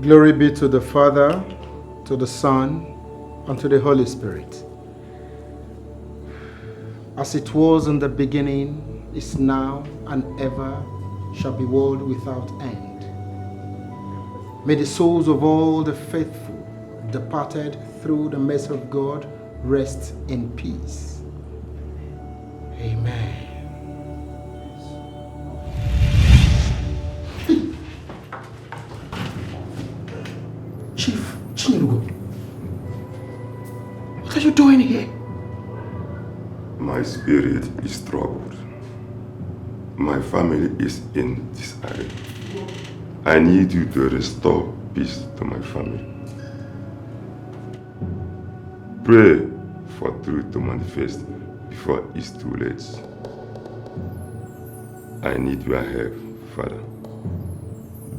Glory be to the Father, to the Son, and to the Holy Spirit. As it was in the beginning, is now, and ever shall be, world without end. May the souls of all the faithful departed through the mercy of God rest in peace. Amen. Chief Chinyugo, what are you doing here? My spirit is troubled. My family is in disarray. I need you to restore peace to my family. Pray for truth to manifest before it's too late. I need your help, Father.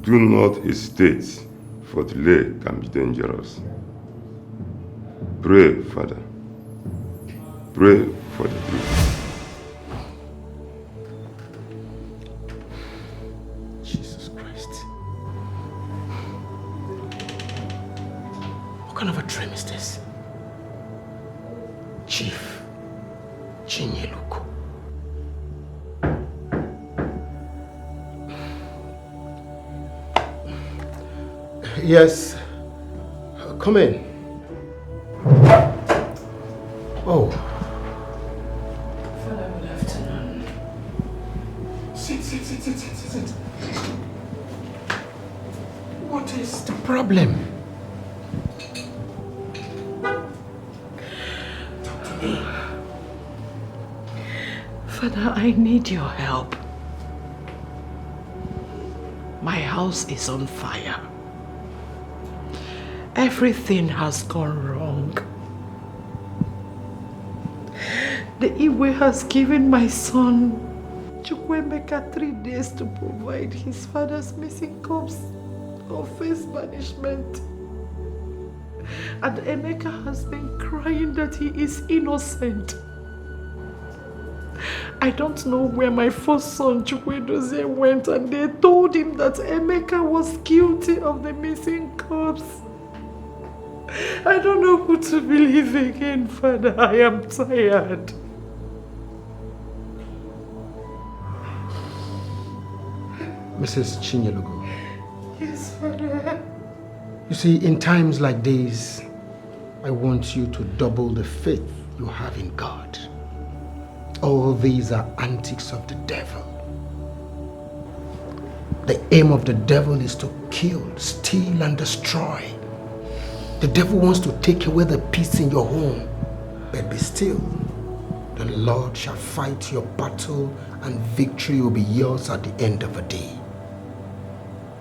Do not hesitate, for delay can be dangerous. Pray, Father. Pray for the truth. Jesus Christ. What kind of a dream is this? Chief Chinyeluko. Yes, come in. Oh. Father, good afternoon. Sit. What is the problem? Talk to me. Father, I need your help. My house is on fire. Everything has gone wrong. The Iwe has given my son Emeka 3 days to provide his father's missing corpse of face banishment. And Emeka has been crying that he is innocent. I don't know where my first son Chukwedozie went, and they told him that Emeka was guilty of the missing corpse. I don't know who to believe again, Father. I am tired. Mrs. Chinyelugo. Yes, Father. You see, in times like these, I want you to double the faith you have in God. All these are antics of the devil. The aim of the devil is to kill, steal, and destroy. The devil wants to take away the peace in your home. But be still. The Lord shall fight your battle, and victory will be yours at the end of the day.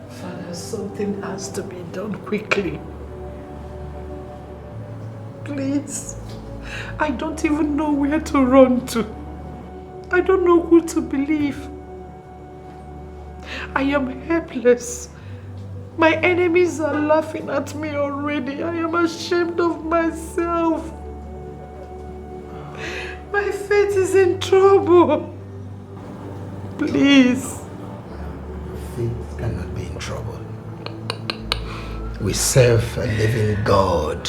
Father, something has to be done quickly. Please. I don't even know where to run to. I don't know who to believe. I am helpless. My enemies are laughing at me already. I am ashamed of myself. My faith is in trouble. Please. Faith cannot be in trouble. We serve a living God.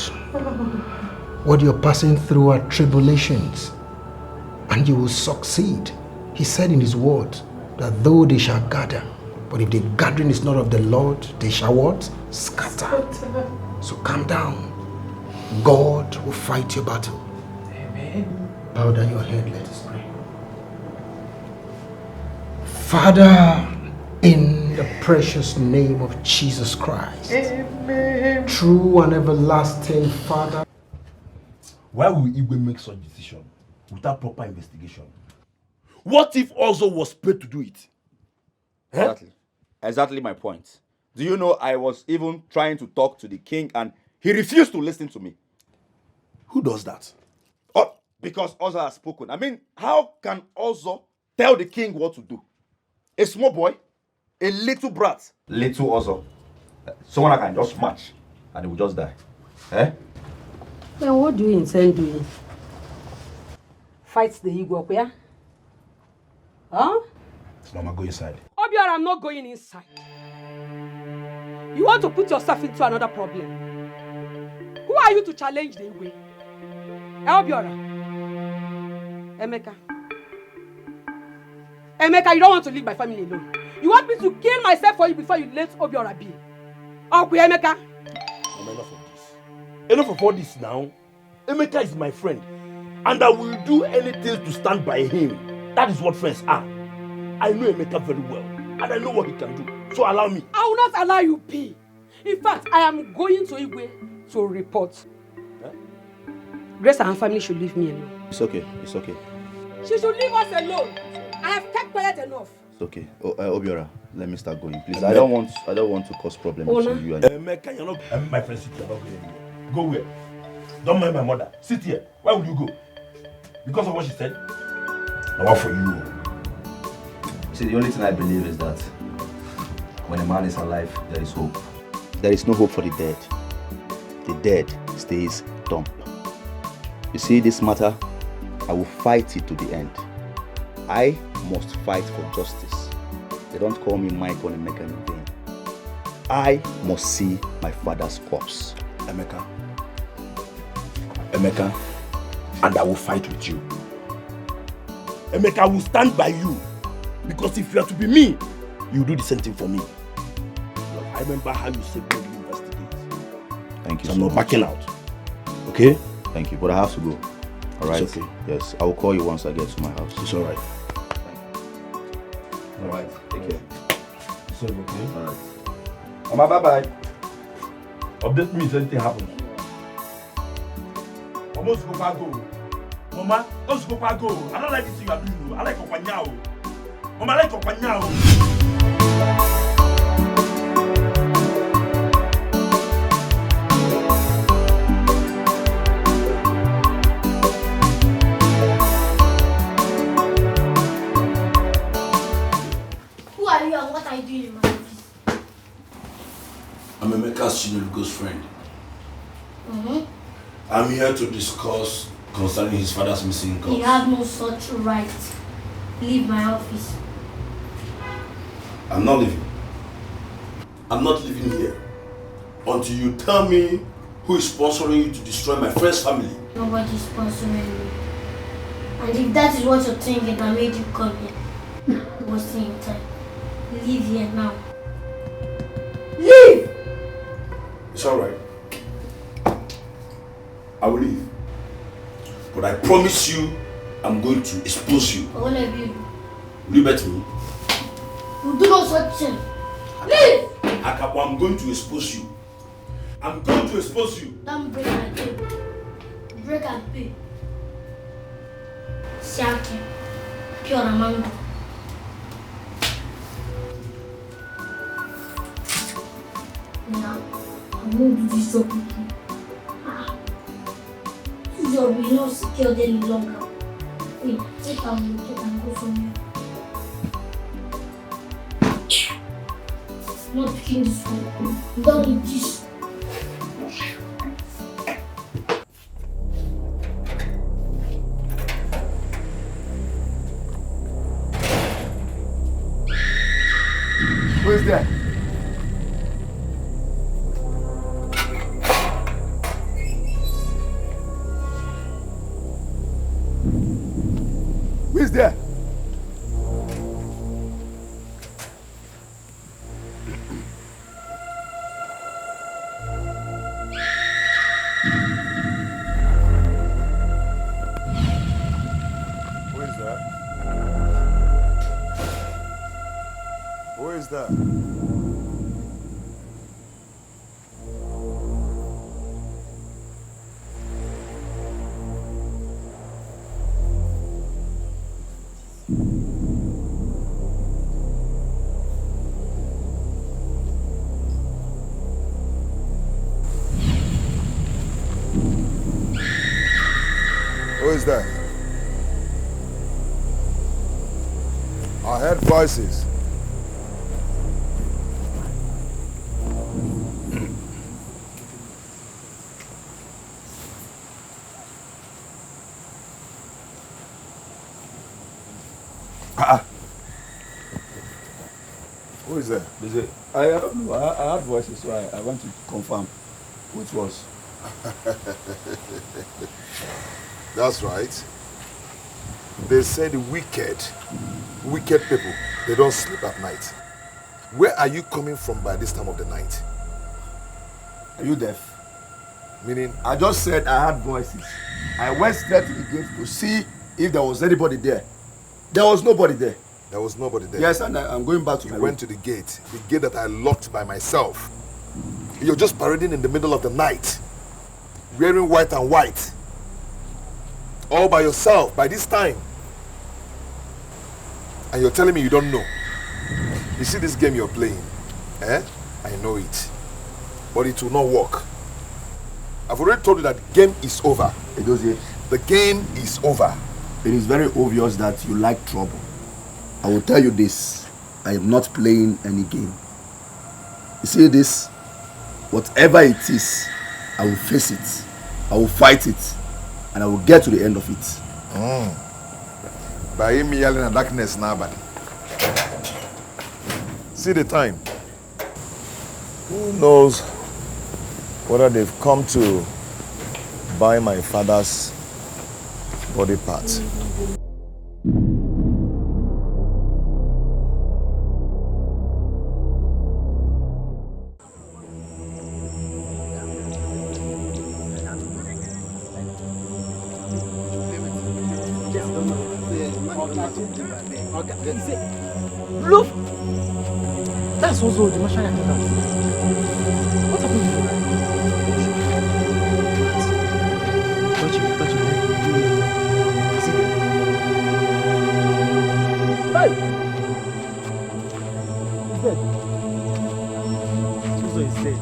What you're passing through are tribulations, and you will succeed. He said in his word that though they shall gather, but if the gathering is not of the Lord, they shall what? Scatter. So calm down. God will fight your battle. Amen. Bow down your head, let us pray. Father, in the precious name of Jesus Christ, Amen. True and everlasting Father. Why will Igwe make such decision without proper investigation? What if Ozo was paid to do it? Exactly my point. Do you know I was even trying to talk to the king and he refused to listen to me? Who does that? Oh, because Ozo has spoken. I mean, how can Ozo tell the king what to do? A small boy? A little brat? Little Ozo. Someone I can just match and he will just die. Eh? Then what do you intend doing? Fight the Igwe, yeah? Huh? Mama, go inside. Obiora, I'm not going inside. You want to put yourself into another problem. Who are you to challenge the Igwe? Obiora. Emeka. Emeka, you don't want to leave my family alone. You want me to kill myself for you before you let Obiora be? Okay, Emeka. I'm enough of this. Enough of all this now. Emeka is my friend. And I will do anything to stand by him. That is what friends are. I know Emeka very well. And I know what he can do. So allow me. I will not allow you be. In fact, I am going to Igwe to report. Huh? Grace and her family should leave me alone. It's okay. It's okay. She should leave us alone. I have kept quiet enough. It's okay. Obiora, let me start going, please. I don't want to cause problems between you and Emeka, you're not. My friend, sit here. You're not going anywhere. Go where? Don't mind my mother. Sit here. Why would you go? Because of what she said? Now what for you? See, the only thing I believe is that when a man is alive, there is hope. There is no hope for the dead. The dead stays dumb. You see, this matter, I will fight it to the end. I must fight for justice. They don't call me Mike or Emeka in vain. I must see my father's corpse. Emeka, and I will fight with you. Emeka, I will stand by you. Because if you are to be me, you do the same thing for me. I remember how you said go to investigate. Thank you so so I'm not much. backing out. Okay? Thank you, but I have to go. Alright? It's okay. Yes, I will call you once I get to my house. It's alright. Alright, take care. It's okay? Alright. Mama, bye-bye. Update me if anything happens. Mama, let's go. Mama, let's go. I don't like this thing you are doing. I like Okwanyao. Mama, I like Okwanyao. Who are you and what are you doing in my office? I'm Emeka's senior ghost friend. I'm here to discuss concerning his father's missing corpse. You have no such right. Leave my office. I'm not leaving. I'm not leaving here until you tell me who is sponsoring you to destroy my friend's family. Nobody is sponsoring me. And if that is what you're thinking that made you come here, wasting your time. Leave here now. Leave! It's alright. I will leave. But I promise you, I'm going to expose you. What will you do? Will you bet me? You do no such thing. Leave! I'm going to expose you. I'm going to expose you. Don't break my table. Break and pay. Siaki. Pure mango. Now, I'm going to do something. This job is not secured any longer. Wait, take out your ticket and go somewhere. I'm not picking this one. I'm done with this. Who is that? Who is there? Who is that? Who is that? Who is that? I heard voices. Who is there? I don't know. I heard voices, so I want to confirm which was. That's right. They say the wicked people, they don't sleep at night. Where are you coming from by this time of the night? Are you deaf? Meaning? I just said I heard voices. I went straight to the gate to see if there was anybody there. There was nobody there. There was nobody there? Yes, and I'm going back to my room. You went to the gate that I locked by myself. You're just parading in the middle of the night, wearing white and white, all by yourself by this time. And you're telling me you don't know. You see this game you're playing? I know it. But it will not work. I've already told you that the game is over. The game is over. It is very obvious that you like trouble. I will tell you this. I am not playing any game. You see this? Whatever it is, I will face it. I will fight it. And I will get to the end of it. By him yelling at darkness now, buddy. See the time. Who knows whether they've come to buy my father's body parts? Look! That's also the machine I did that. What happened to you? Touch him. See? Hey! He's dead. Suso is dead.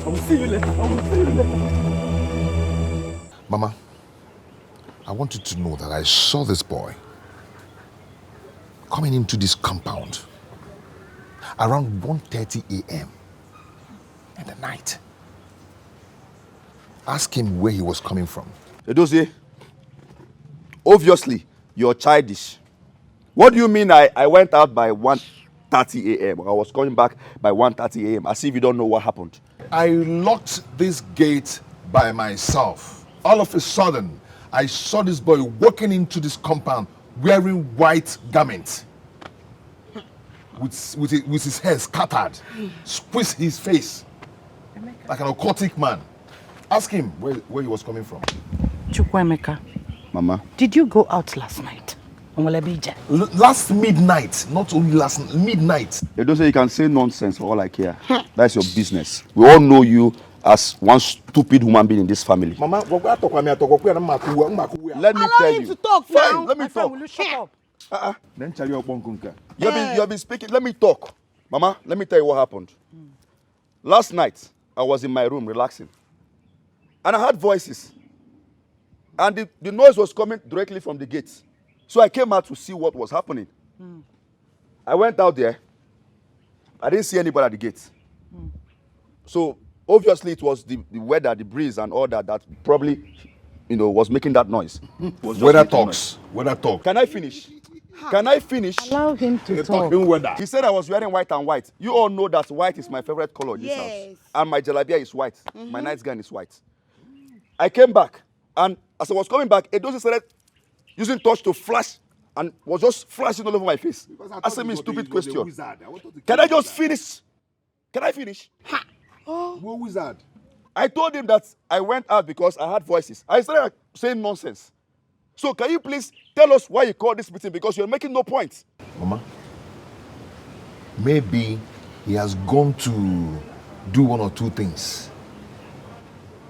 I will see you later. Mama, I want you to know that I saw this boy coming into this compound around 1:30 a.m. in the night. Ask him where he was coming from. Edozie, obviously, you're childish. What do you mean I went out by 1:30 a.m. I was coming back by 1:30 a.m. as if you don't know what happened? I locked this gate by myself. All of a sudden, I saw this boy walking into this compound wearing white garments with his hair scattered, squeeze his face like an occultic man. Ask him where he was coming from. Emeka. Mama. Did you go out last night? Last midnight, not only last midnight. You don't say you can say nonsense for all I care. That's your business. We all know you as one stupid human being in this family. Mama, let me tell you. To talk fine, now. Let me talk. Will you shut up? You have been speaking. Let me talk. Mama, let me tell you what happened. Last night, I was in my room relaxing. And I heard voices. And the noise was coming directly from the gate. So I came out to see what was happening. I went out there. I didn't see anybody at the gate. So obviously it was the weather, the breeze and all that probably, was making that noise. Weather talks. Weather talk. Can I finish? Allow him to talk. He said I was wearing white and white. You all know that white is my favorite color in this house. And my jalabia is white. My nightgown is white. I came back, and as I was coming back, Edozie started using torch to flash and was just flashing all over my face. Asking me a stupid question. Can I just finish? Can I finish? What wizard? I told him that I went out because I heard voices. I started saying nonsense. So can you please tell us why you called this meeting? Because you're making no point. Mama, maybe he has gone to do one or two things.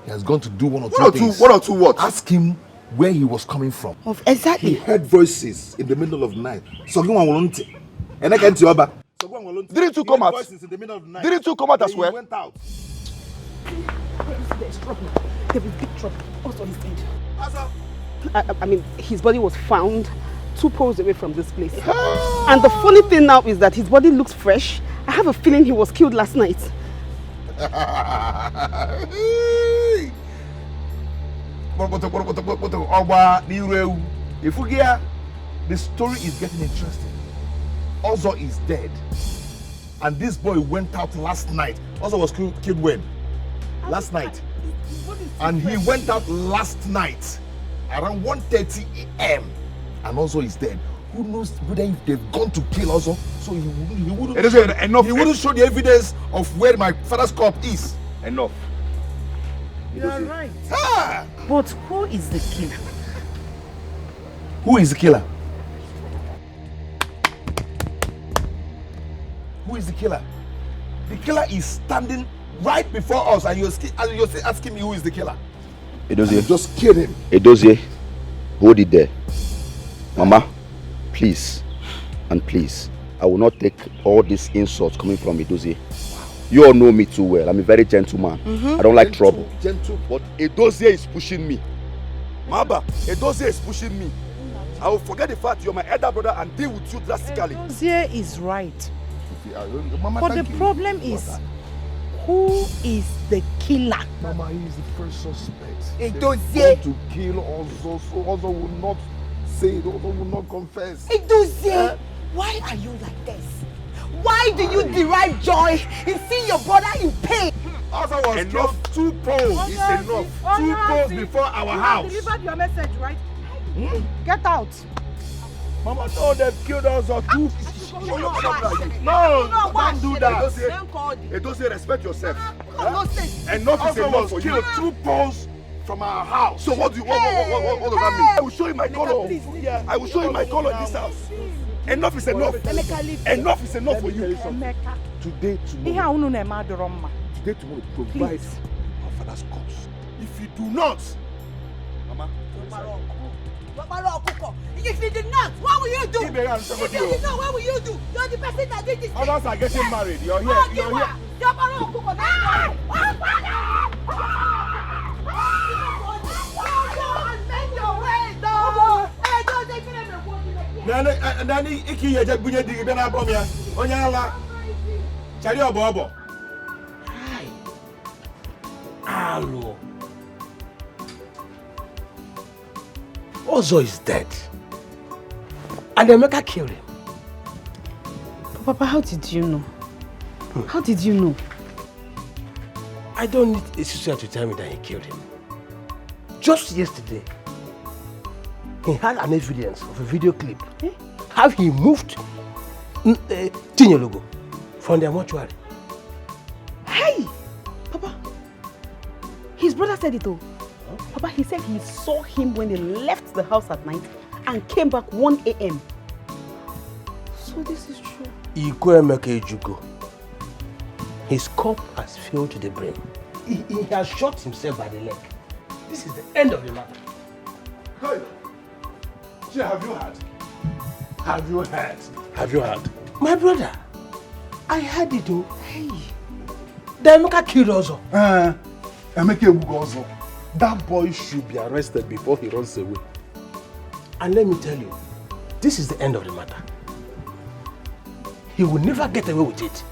One or two what? Ask him where he was coming from. Exactly. He heard voices in the middle of the night. Didn't you come out? Didn't you come out as well? He went out. There's trouble. There is big trouble. Also his head. I mean, his body was found 2 poles away from this place. And the funny thing now is that his body looks fresh. I have a feeling he was killed last night. The story is getting interesting. Ozo is dead, and this boy went out last night. Ozo was killed when? Last night. And he went out last night around 1:30 a.m. and Ozo is dead. Who knows whether if they've gone to kill Ozo? So he wouldn't show the evidence of where my father's corpse is. Enough. You are right. Ah! But who is the killer? Who is the killer? Who is the killer? The killer is standing right before us, and you're still asking me who is the killer. Edozie. Just kill him. Edozie, hold it there. Mama, please, and please, I will not take all these insults coming from Edozie. You all know me too well. I'm a very gentle man. I don't like trouble. Gentle. But Edozie is pushing me. Maba, Edozie is pushing me. I will forget the fact you're my elder brother and deal with you drastically. Edozie is right. Mama, But the problem is, who is the killer? Mama, he is the first suspect. Edozie. To kill Ozo, so Ozo will not say it, Ozo will not confess. Edozie, why are you like this? Why do you derive joy in seeing your brother in pain? Ozo was killed 2 poles. It's enough. 2 poles before our house. You delivered your message, right? Get out. Mama, no, they've killed Ozo 2. No, don't do that. Edozie, respect yourself. Enough is enough for you. 2 poles from our house. So what does that mean? I will show you my color. I will show you my color in this house. Enough is enough. Enough is enough for you. Emeka. Today, tomorrow, provide our father's corpse. If you do not, Mama, If you did not, what will you do? If you did not, what will you do? You're the person that did this. Others are getting married. You're here. You're here. Nani iki yeje bunye digi be na bom ya. Onye ala. Chari obo. Hello. Ozo is dead. And Emeka killed him. Papa, how did you know? How did you know? I don't need a sister to tell me that he killed him. Just yesterday, he had an evidence of a video clip. How he moved Tinyologo from their mortuary. Hey! Papa, his brother said it all. Papa, he said he saw him when they left the house at night and came back 1 a.m. So this is true. Emeka Ejugo. His cup has filled to the brim. He has shot himself by the leg. This is the end of the matter. Hey! Have you heard? Have you heard? Have you heard? My brother, I heard it all. Hey! The Emeka killed Ozo. Emeka Ozo. That boy should be arrested before he runs away. And let me tell you, this is the end of the matter. He will never get away with it.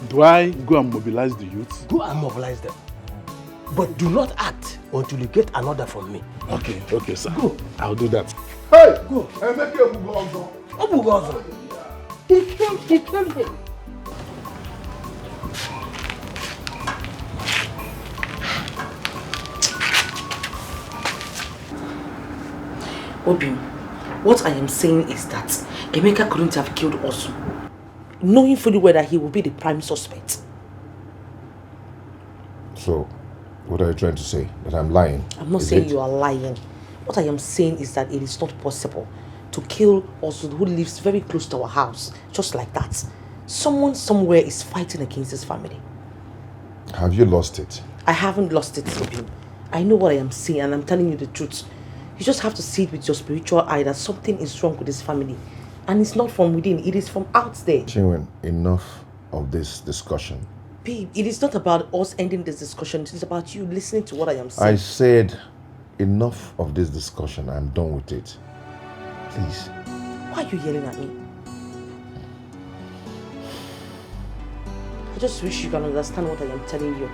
Do I go and mobilize the youth? Go and mobilize them. But do not act until you get an order from me. Okay, sir. Go. I'll do that. Hey! Go. Emeka Ozo. Ozo. He killed him. Obim, what I am saying is that Emeka couldn't have killed Ozo, knowing fully well that he will be the prime suspect. So, what are you trying to say? That I'm lying? I'm not saying you are lying. What I am saying is that it is not possible to kill Ozo, who lives very close to our house, just like that. Someone somewhere is fighting against his family. Have you lost it? I haven't lost it, Obim. I know what I am saying and I'm telling you the truth. You just have to see it with your spiritual eye that something is wrong with this family. And it's not from within, it is from out there. Chinwen, enough of this discussion. Babe, it is not about us ending this discussion. It is about you listening to what I am saying. I said enough of this discussion. I'm done with it. Please. Why are you yelling at me? I just wish you can understand what I am telling you.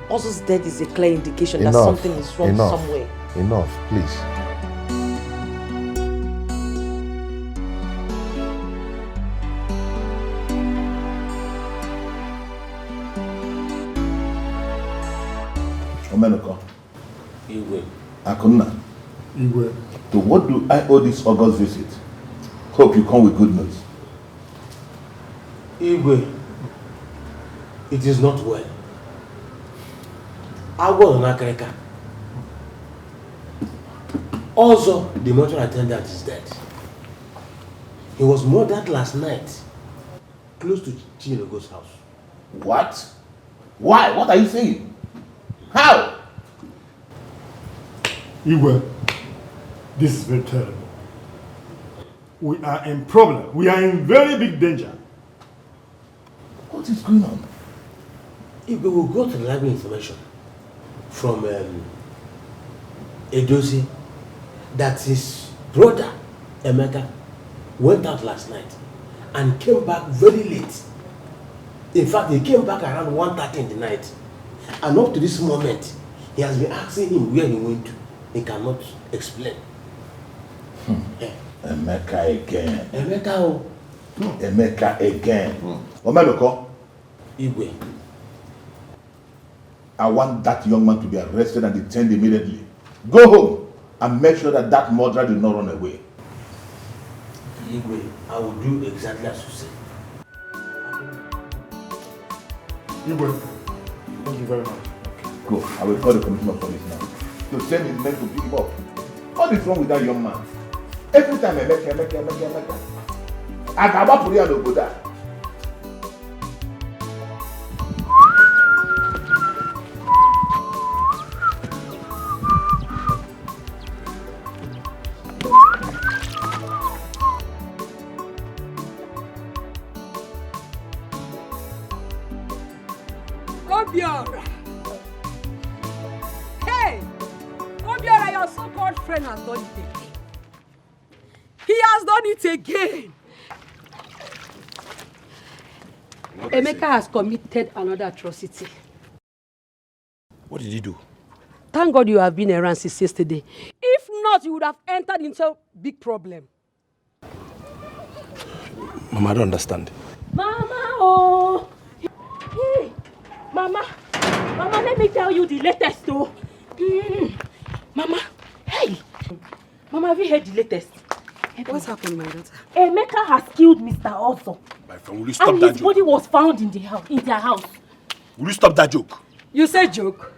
Ozo's death is a clear indication that something is wrong somewhere. Enough, please. Omenoko. Igwe. Akuna. Igwe. To what do I owe this August visit? Hope you come with good news. Igwe, it is not well. Agwo Nakareka. Also, the mortuary attendant is dead. He was murdered last night, close to Chinego's house. What? Why? What are you saying? How? Igwe, this is very terrible. We are in problem. We are in very big danger. What is going on? Igwe will go to the library information from Edozi that his brother, Emeka, went out last night and came back very late. In fact, he came back around 1:30 in the night. And up to this moment, he has been asking him where he went to. He cannot explain. Yeah. Emeka again. Emeka. Emeka again. Omenoko. Igwe. I want that young man to be arrested and detained immediately. Go home and make sure that that murderer did not run away. Igwe, I will do exactly as you say. Igwe, thank you very much. Go. I will call the commissioner of police now. To send his men to pick him up. What is wrong with that young man? Every time Emeka. Agabapuri and Oboda. Obiora! Hey! Obiora, your so-called friend has done it again. He has done it again. Emeka has committed another atrocity. What did he do? Thank God you have been around since yesterday. If not, you would have entered into a big problem. Mama, I don't understand. Mama, oh! Hey! Mama, let me tell you the latest, though. Mama, hey! Mama, have you heard the latest? What's happened, my daughter? Emeka has killed Mr. Ozo. My friend, will you stop and that his joke? body was found in their house. Will you stop that joke? You said joke?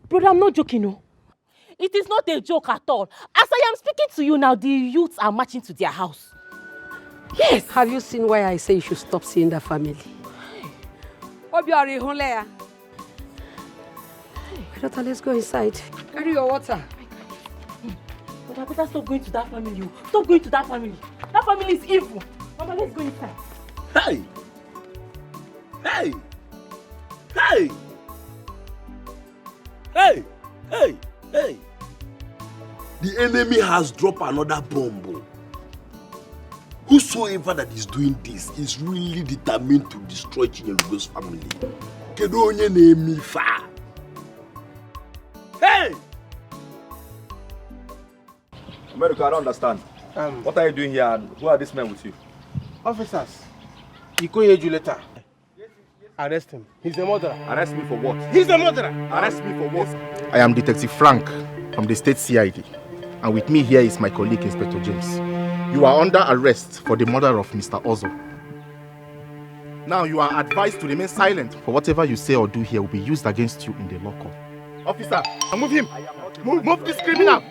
Brother, I'm not joking, no. It is not a joke at all. As I am speaking to you now, the youths are marching to their house. Yes. Have you seen why I say you should stop seeing that family? Obiora, my daughter, let's go inside. Carry your water. But I better stop going to that family. Stop going to that family. That family is evil. Mama, let's go inside. Hey! Hey! Hey! Hey! Hey! Hey! The enemy has dropped another bomb. Whosoever that is doing this is really determined to destroy Chinelugo's family. Kedonye name fa. Hey! America, I don't understand. What are you doing here and who are these men with you? Officers, he could hear you later. Arrest him. He's a murderer. Arrest me for what? He's a murderer. Arrest me for what? I am Detective Frank from the State CID, and with me here is my colleague Inspector James. You are under arrest for the murder of Mr. Ozo. Now you are advised to remain silent, for whatever you say or do here will be used against you in the law court. Officer, move him. Move this criminal.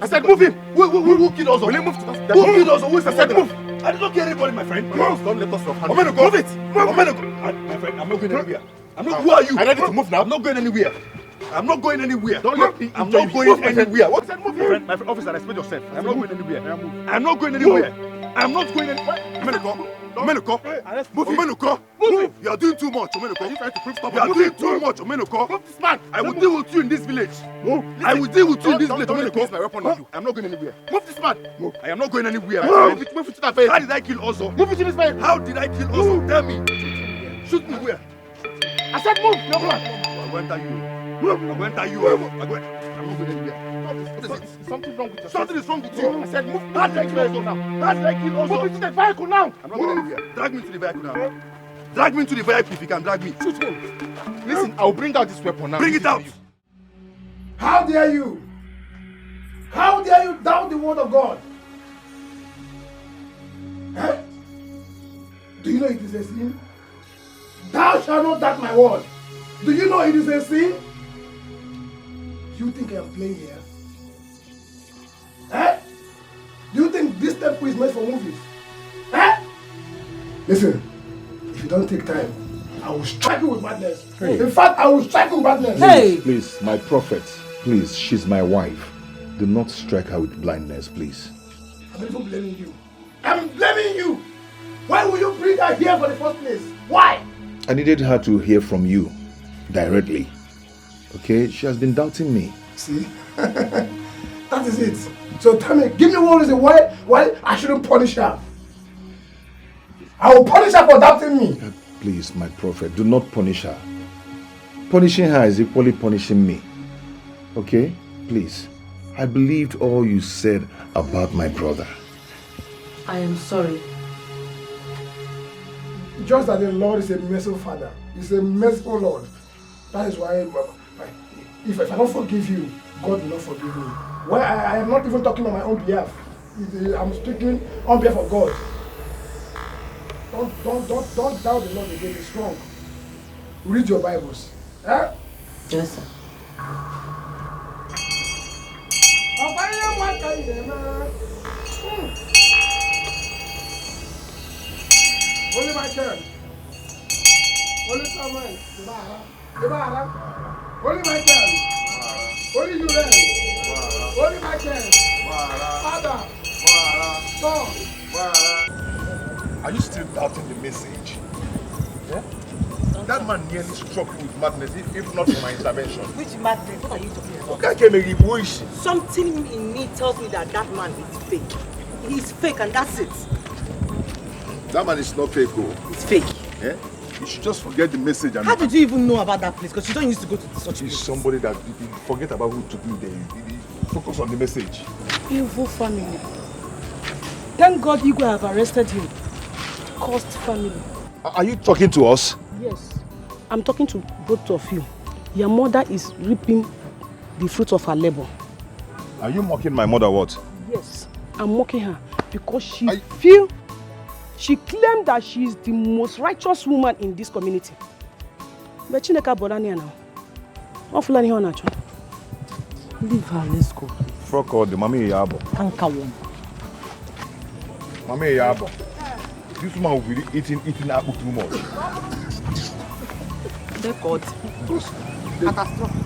I said move him. Who killed Ozo? Will you move to that? Who killed Ozo? Who is the second? Move. I did not kill anybody, my friend. Move. Don't let us off. Move it. My friend, I'm not going anywhere. Who are you? I'm ready to move now. I'm not going anywhere. I'm not going anywhere. Don't let me. I'm not going anywhere. What said move? My friend, officer, respect yourself. I'm not going anywhere. I'm not going anywhere. I'm not going anywhere. Omenoko, Omenoko, move! You are doing too much, Omenoko. You are doing too much, Omenoko. Move this man. I will deal with you in this village. Move. I will deal with you in this village, Omenoko. I'm not going anywhere. Move this man. Move. I am not going anywhere. Move it to that face. How did I kill Ozo? Move it to this face. How did I kill Ozo? Tell me. Shoot me where? I said move. No man. I'm going to you. Move. I'm going to you. I'm not going anywhere. Something wrong with you. Something is wrong with you. I said move. How did I kill Ozo now? How did I kill Ozo? Move into the vehicle now. I'm not going anywhere. Drag me to the vehicle now. Drag me to the vehicle if you can drag me. Shoot him. Listen, I'll bring out this weapon now. Bring it out. How dare you? How dare you doubt the word of God? Eh? Do you know it is a sin? Thou shalt not doubt my word. Do you know it is a sin? Do you think I am playing here? Eh? Do you think this temple is made for movies? Eh? Listen, if you don't take time, I will strike you with madness. Hey. In fact, I will strike you with madness. Please, my prophet, please, she's my wife. Do not strike her with blindness, please. I'm even blaming you. I'm blaming you. Why will you bring her here for the first place? Why? I needed her to hear from you directly. Okay? She has been doubting me. See? That is it. So tell me, give me one reason why I shouldn't punish her. I will punish her for doubting me. Please, my prophet, do not punish her. Punishing her is equally punishing me. Okay? Please. I believed all you said about my brother. I am sorry. Just that the Lord is a merciful Father. He's a merciful Lord. That is why if I don't forgive you, God will not forgive me. Why I am not even talking on my own behalf. I'm speaking on behalf of God. Don't doubt the Lord again. It's wrong. Read your Bibles. Eh? Yes, sir. Holy Micheal. Holy Samuel. Holy Micheal. Holy Uriel. Holy Micheal. Father. Son. Are you still doubting the message? Yeah? That man nearly struck me with madness if not for my intervention. Which madness? What are you talking about? Okay, Something in me tells me that that man is fake. He's fake and that's it. That man is not fake, oh. It's fake. Yeah? You should just forget the message and... How did you even know about that place? Because you don't used to go to such He's places. somebody that you forget about who took me there. You focus on the message. Evil family. Thank God Igwe have arrested him. Cursed family. Are you talking to us? Yes. I'm talking to both of you. Your mother is reaping the fruit of her labor. Are you mocking my mother, what? Yes. I'm mocking her because she claimed that she is the most righteous woman in this community. But Chineka Borania now. What fulani her nacho? Leave her, let's go. Fuck all the mommy yabo. Anka one. Mommy yabo. This woman will be eating apple too much. Record. Catastrophe.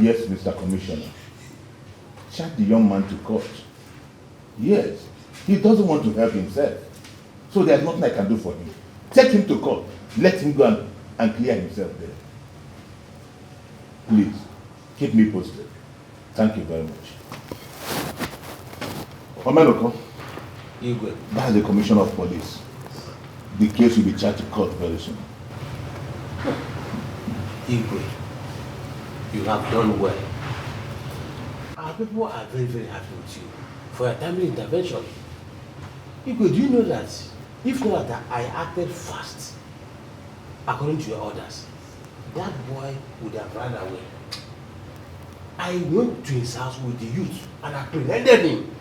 Yes, Mr. Commissioner. Charge the young man to court. Yes, he doesn't want to help himself. So there's nothing I can do for him. Take him to court. Let him go and clear himself there. Please, keep me posted. Thank you very much. Omenoko, that's the Commissioner of Police. The case will be charged to court very soon. Igwe, you have done well. Our people are very, very happy with you for your timely intervention. Igwe, do you know that if not that I acted fast, according to your orders, that boy would have run away. I went to his house with the youth and apprehended him.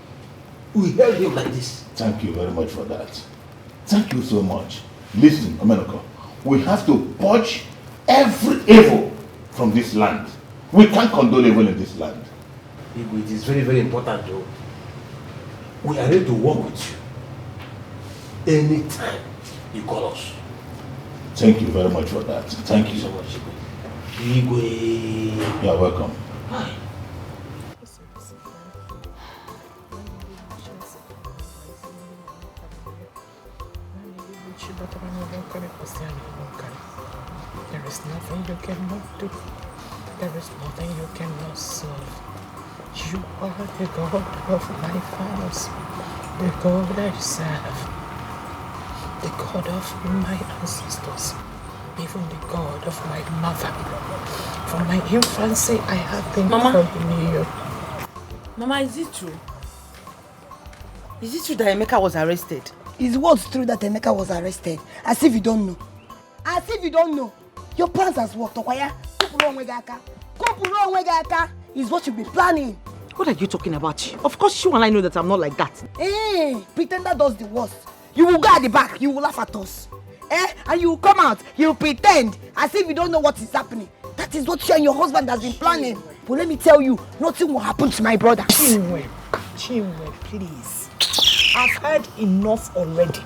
We held him like this. Thank you very much for that. Thank you so much. Listen, Omenoko, we have to purge every evil from this land. We can't condone evil in this land. Igwe, it is very, very important though. We are ready to work with you. Anytime you call us. Thank you very much for that. Thank you so much. Igwe. You are welcome. Hi. There is nothing you cannot do. There is nothing you cannot solve. You are the God of my fathers, the God I serve, the God of my ancestors, even the God of my mother. From my infancy, I have been calling you. Mama, is it true? Is it true that Emeka was arrested? Is what's true that Emeka was arrested? As if you don't know. As if you don't know. Your plans has worked, Okwaya. Is what you've been planning. What are you talking about? Of course you and I know that I'm not like that. Eh, pretender does the worst. You will go at the back, you will laugh at us. And you will come out, you will pretend as if you don't know what is happening. That is what you and your husband has been planning. But let me tell you, nothing will happen to my brother. Chinwe, please. I've heard enough already.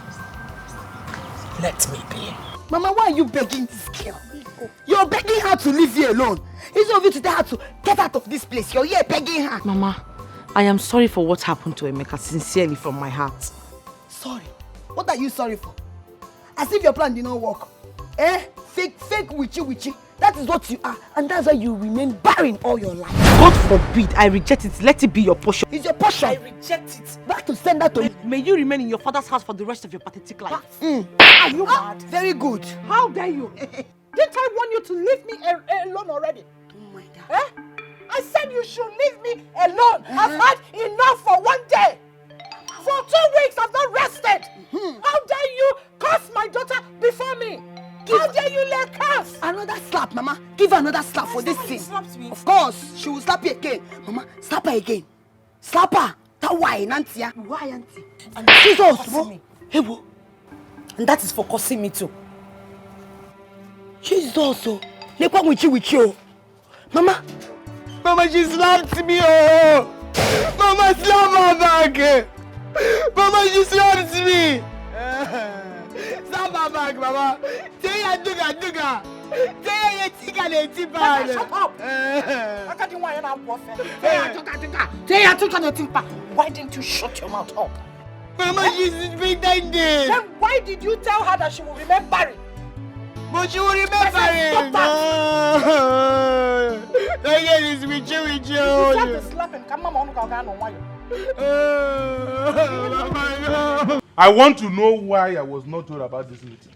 Let me be. Mama, why are you begging this girl? You're begging her to leave you alone. Instead of you to tell her to get out of this place, you're here begging her. Mama, I am sorry for what happened to Emeka, sincerely from my heart. Sorry? What are you sorry for? As if your plan did not work. Fake witchy. That is what you are, and that's why you remain barren all your life. God forbid, I reject it. Let it be your portion. It's your portion. I reject it. Back to send that to me. May you remain in your father's house for the rest of your pathetic life. Are you mad? Very good. How dare you? Didn't I want you to leave me alone already? Oh my God. I said you should leave me alone. I've had enough for one day. For 2 weeks I've not rested. How dare you curse my daughter before me? How dare you let curse? Another slap, Mama. Give her another slap for this thing. Slaps me. Of course, she will slap you again. Mama, slap her again. Slap her. That why, Nancy? Why, Auntie? And Jesus, me. And that is for cursing me too. Jesus, oh. Lekwa with you. Mama, she slapped me, oh. Mama, slap her back. Mama, she slapped me. Slap her back, Mama. Say ya duga. Say ya tika le tipa. Shut up. Why didn't you shut your mouth up? Mama, she's pretending. Then why did you tell her that she will remain barren? But she will remain barren. That girl is with you. You start to slap him. Come on, I want to know why I was not told about this meeting.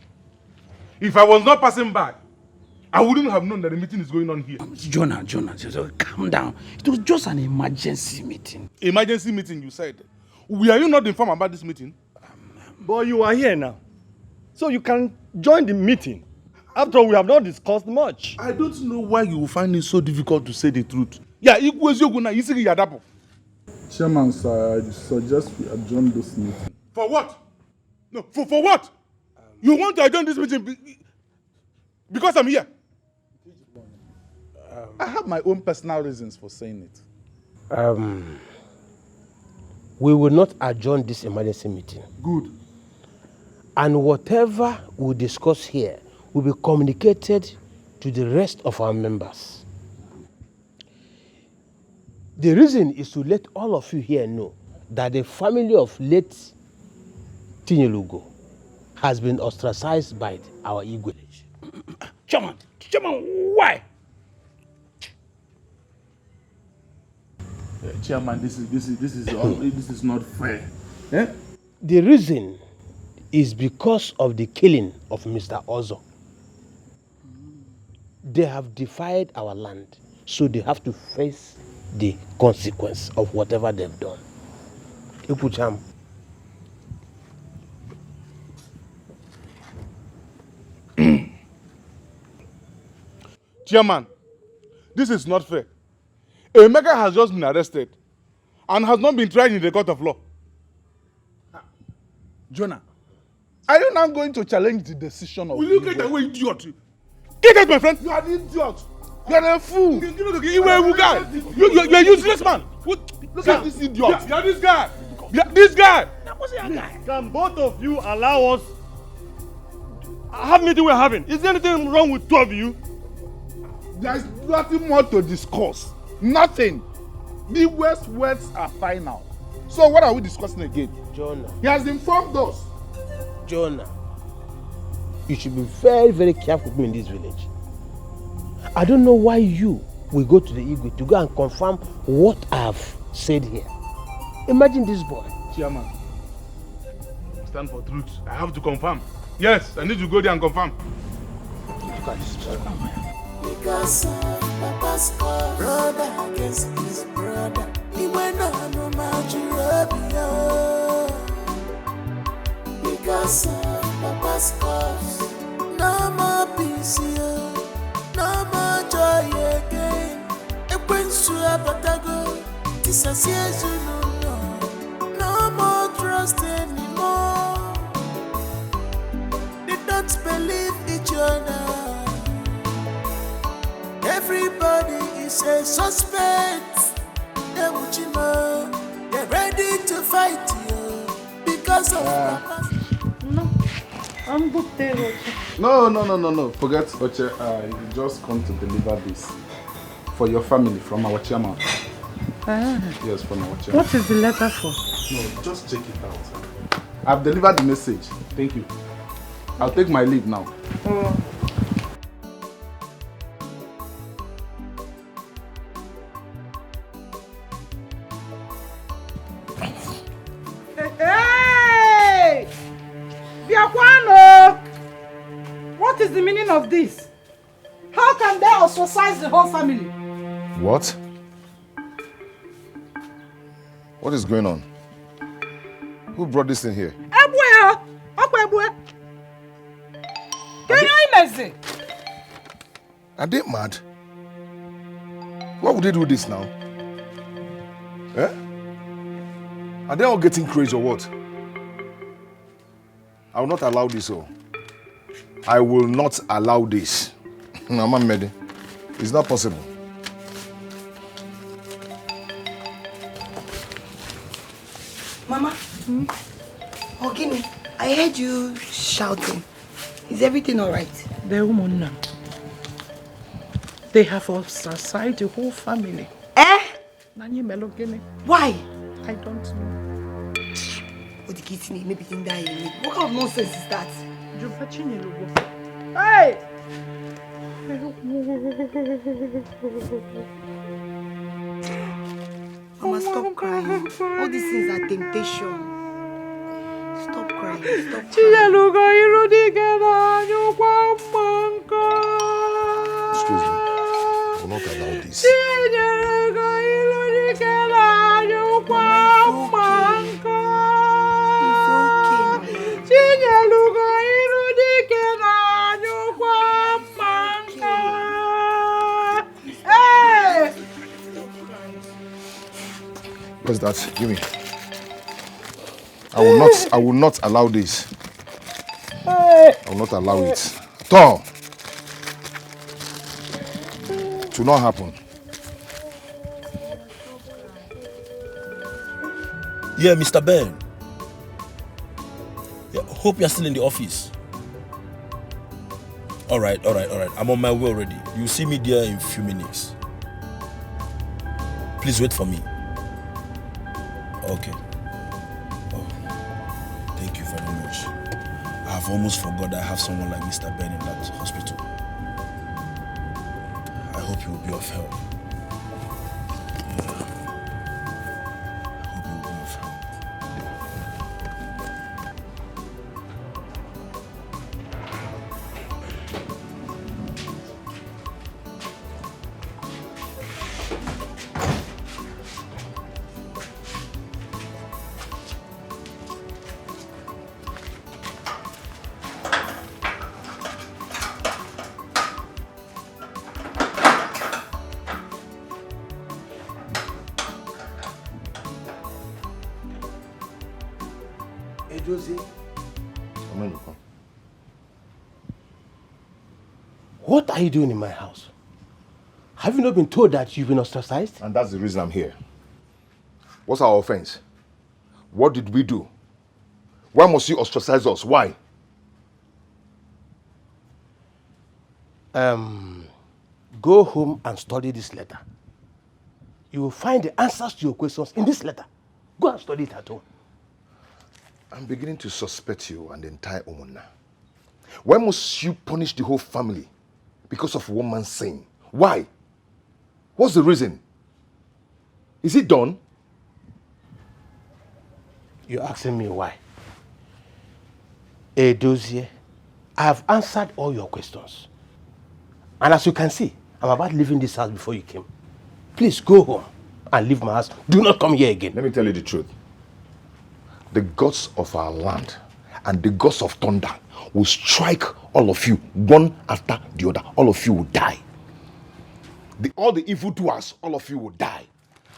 If I was not passing by, I wouldn't have known that the meeting is going on here. Jonah, just calm down. It was just an emergency meeting. Emergency meeting, you said. Were you not informed about this meeting? But you are here now. So you can join the meeting. After all, we have not discussed much. I don't know why you will find it so difficult to say the truth. Yeah, it was you gonna Yadapo. Chairman, sir, I suggest we adjourn this meeting. For what? No, for what? You want to adjourn this meeting because I'm here? I have my own personal reasons for saying it. We will not adjourn this emergency meeting. Good. And whatever we discuss here will be communicated to the rest of our members. The reason is to let all of you here know that the family of late Tinyelugo has been ostracized by our Igwe. Chairman, why? Chairman, this is not fair. Eh? The reason is because of the killing of Mr. Ozo. They have defied our land, so they have to face the consequence of whatever they've done. Ipucham. Chairman, this is not fair. Emeka has just been arrested and has not been tried in the court of law. Jonah, are you now going to challenge the decision of... Will you get away, idiot? Get out, my friend! You are an idiot! You are a fool! You are a guy! You're a useless man! Look at this idiot! You're this guy! This guy! Can both of you allow us have meeting we're having? Is there anything wrong with two of you? There's nothing more to discuss. Nothing. The worst words are final. So what are we discussing again? Jonah. He has informed us. Jonah, you should be very, very careful with me in this village. I don't know why you will go to the Igwe to go and confirm what I have said here. Imagine this boy. Chairman, stand for truth. I have to confirm. Yes, I need to go there and confirm. Look at this boy. Because of Papa's cause, brother against his brother. He went on no match, because of Papa's cause. No more peace here, no more joy again. Ekwensu abatago, disasiesu no more trust anymore. They don't believe each other. Everybody is a suspect. They're ready to fight you because of Papa. No, I'm good there, No. Forget Oche. You just come to deliver this for your family from our chairman. Yes, from our chairman. What is the letter for? No, just check it out. I've delivered the message. Thank you. I'll take my leave now. Oh. Hey! Biakwano! What is the meaning of this? How can they ostracize the whole family? What? What is going on? Who brought this in here? Ebwe! Ebwe! Can you imagine? Are they mad? Why would they do this now? Eh? Are they all getting crazy or what? I will not allow this. I will not allow this. Mama Medi, it's not possible. Mama, Ogini, I heard you shouting. Is everything all right? The woman now. They have ostracized the whole family. Eh? Nani Melogene. Why? I don't know. What kind of nonsense is that? Hey! Mama, stop crying. All these things are temptation. Stop crying. Stop Excuse me. I will not allow this. What's that? Give me. I will not allow this. I will not allow it. Tom! It will not happen. Yeah, Mr. Ben. Yeah, hope you're still in the office. All right. I'm on my way already. You'll see me there in a few minutes. Please wait for me. Okay. Oh, thank you very much. I've almost forgot that I have someone like Mr. Ben in that hospital. I hope he will be of help. What are you doing in my house? Have you not been told that you've been ostracized? And that's the reason I'm here. What's our offense? What did we do? Why must you ostracize us? Why? Go home and study this letter. You will find the answers to your questions in this letter. Go and study it at home. I'm beginning to suspect you and the entire Omona. Why must you punish the whole family because of one man's sin? Why? What's the reason? Is it done? You're asking me why? Edozie, I have answered all your questions. And as you can see, I'm about leaving this house before you came. Please go home and leave my house. Do not come here again. Let me tell you the truth. The gods of our land and the gods of thunder will strike all of you one after the other. All of you will die. All the evildoers, all of you will die.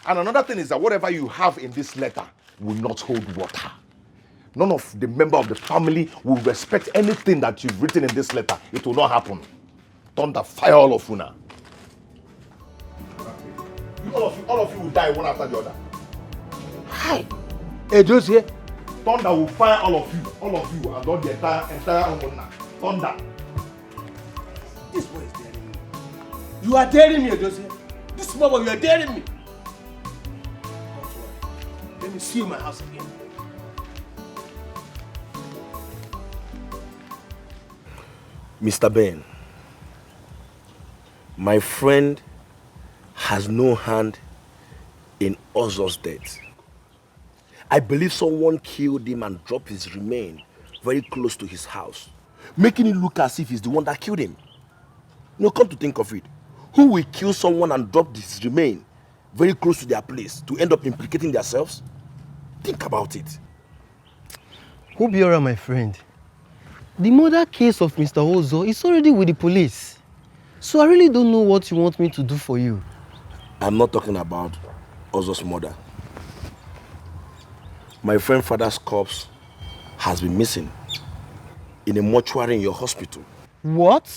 And another thing is that whatever you have in this letter will not hold water. None of the member of the family will respect anything that you've written in this letter. It will not happen. Thunder, fire all of you now. All of you will die one after the other. Hi. Hey, those here. Thunder will fire all of you, and not the entire Omona. Thunder. This boy is daring me. You are daring me, Joseph. This small boy, you are daring me. Don't worry. Let me see you in my house again. Mr. Ben, my friend has no hand in Ozo's death. I believe someone killed him and dropped his remains very close to his house, making it look as if he's the one that killed him. No, come to think of it, who will kill someone and drop his remains very close to their place to end up implicating themselves? Think about it. Obiora, my friend, the murder case of Mr. Ozo is already with the police. So I really don't know what you want me to do for you. I'm not talking about Ozo's murder. My friend's father's corpse has been missing in a mortuary in your hospital. What?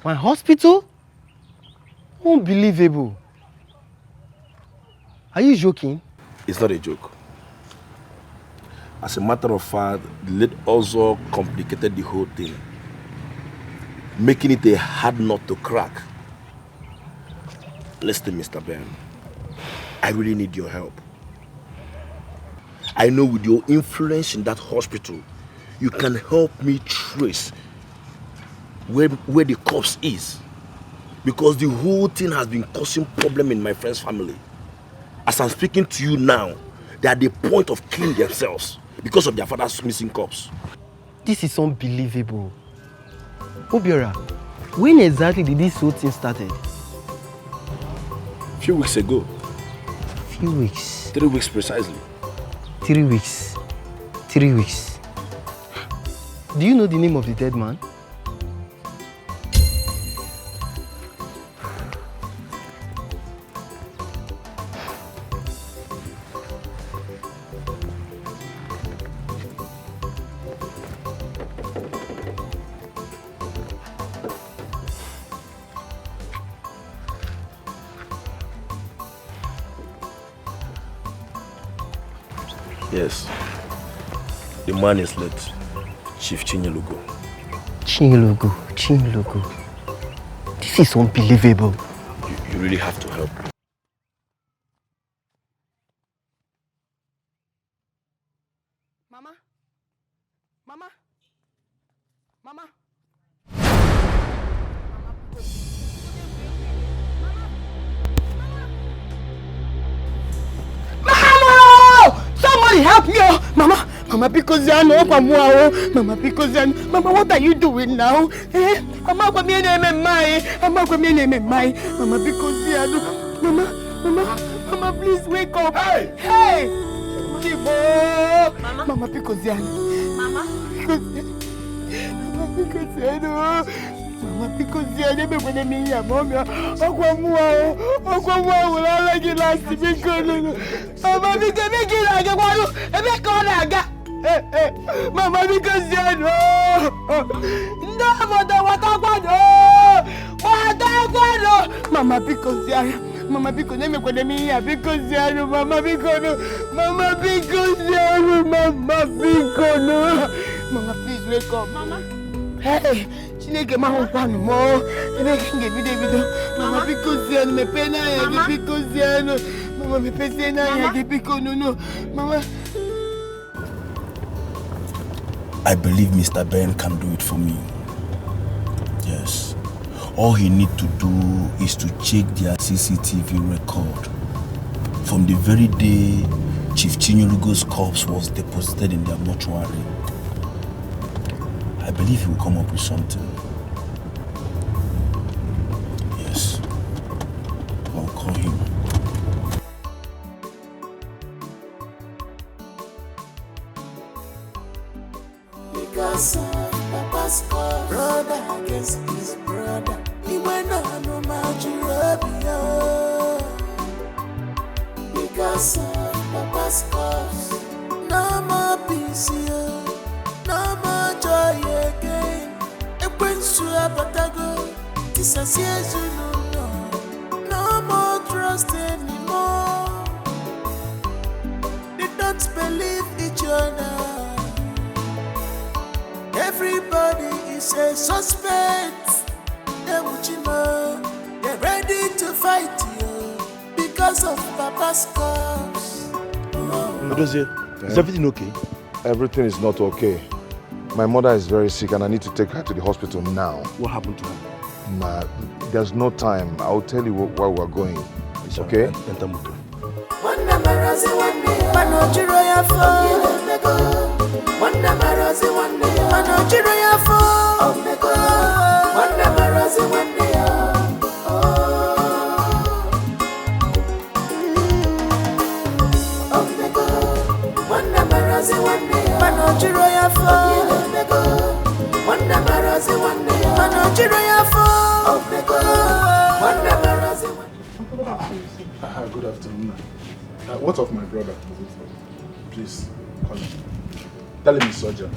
My hospital? Unbelievable. Are you joking? It's not a joke. As a matter of fact, the late Ozo complicated the whole thing, making it a hard nut to crack. Listen, Mr. Ben, I really need your help. I know with your influence in that hospital, you can help me trace where the corpse is. Because the whole thing has been causing problem in my friend's family. As I'm speaking to you now, they are at the point of killing themselves because of their father's missing corpse. This is unbelievable. Obiora, when exactly did this whole thing started? A few weeks ago. Few weeks? 3 weeks precisely. 3 weeks. 3 weeks. Do you know the name of the dead man? Yes. The man is late. Chief Chinyelugo. Chinyelugo. This is unbelievable. You really have to help. Mama? Somebody help me! Mama, because you know Mama, because Mama, what are you doing now? Mama, because Mama, please wake up. Hey! Mama, because Mama, because you never want to meet your mom. Mama, because you know. Mama, because Mama, because never gonna me because you Mama, because Mama, please wake up. Mama. Hey, Chineke ma hokwa no mo. Chineke give me the Mama, because you me pena ya because you Mama me pena ya because no. Mama. I believe Mr. Ben can do it for me. Yes. All he needs to do is to check their CCTV record from the very day Chief Chinyelugo's corpse was deposited in their mortuary. I believe he will come up with something. Yes. I'll call him. because of Papa's cause. Brother against his brother. He went on no Nigeria. Because of Papa's cause. No more peace here. No more joy again. It brings to a batago. This is yes, you know. No more trust anymore. They don't believe each other. Everybody is a suspect. They're ready to fight you because of Papa's cause. Odozie, is everything okay? Everything is not okay. My mother is very sick and I need to take her to the hospital now. What happened to her? Nah, there's no time. I'll tell you where we're going. Okay? Enter motor. Good afternoon. What of my brother? Please, call him. Tell him it's urgent.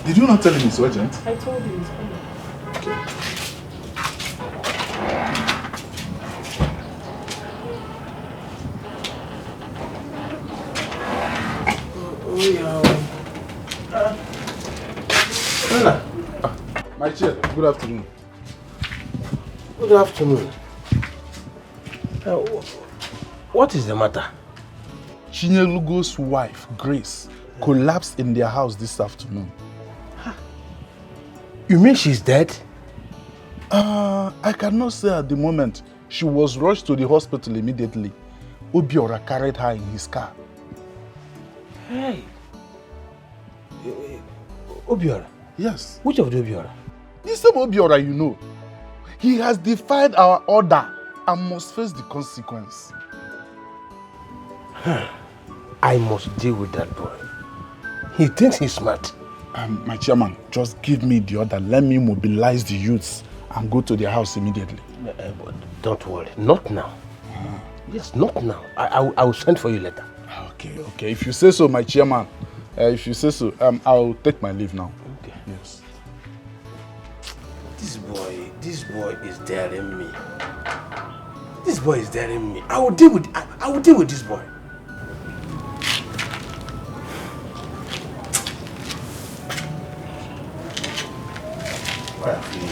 Did you not tell him it's urgent? I told him it's coming. Okay. Micheal, good afternoon. Good afternoon. What is the matter? Chinyelugo's wife, Grace, collapsed in their house this afternoon. You mean she's dead? I cannot say at the moment. She was rushed to the hospital immediately. Obiora carried her in his car. Hey. Obiora? Yes. Which of the Obiora? The same Obiora you know. He has defied our order and must face the consequence. I must deal with that boy. He thinks he's smart. My chairman, just give me the order. Let me mobilize the youths and go to their house immediately. But don't worry, not now. Yes, not now. I will send for you later. Okay. If you say so, my chairman. If you say so, I'll take my leave now. Okay. Yes. This boy is daring me. This boy is daring me. I will deal with this boy. Where are you?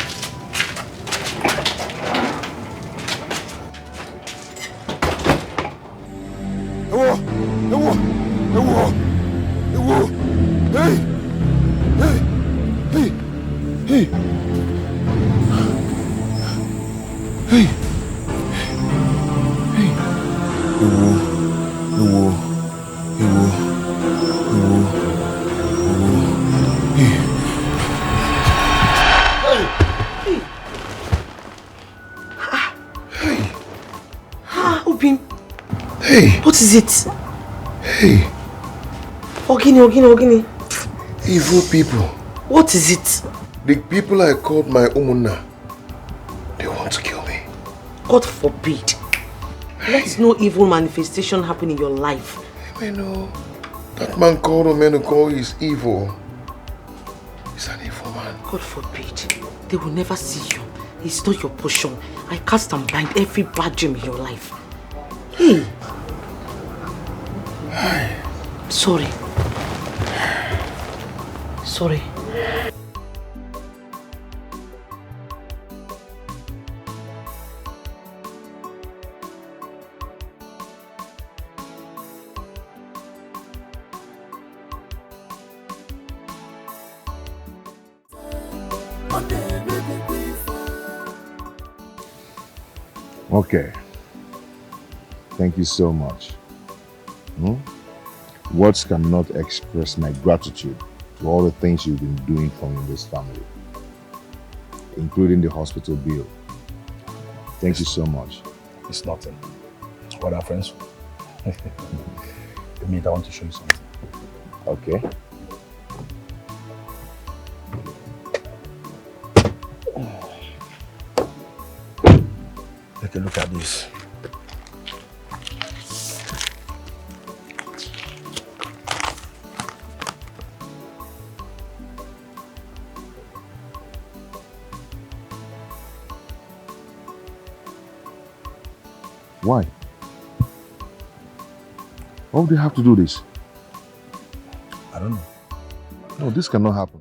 What is it? Hey. Ogini. Evil people. What is it? The people I called my Umunna, they want to kill me. God forbid. Let no evil manifestation happen in your life. I know. That man called Omenuko is evil. He's an evil man. God forbid. They will never see you. It's not your portion. I cast and bind every bad dream in your life. Hey. Sorry. Okay. Thank you so much. Words cannot express my gratitude to all the things you've been doing for me in this family. including the hospital bill. Thank you so much. It's nothing. What are friends for? I want to show you something. Okay. Take a look at this. Why? Why would they have to do this? I don't know. No, this cannot happen.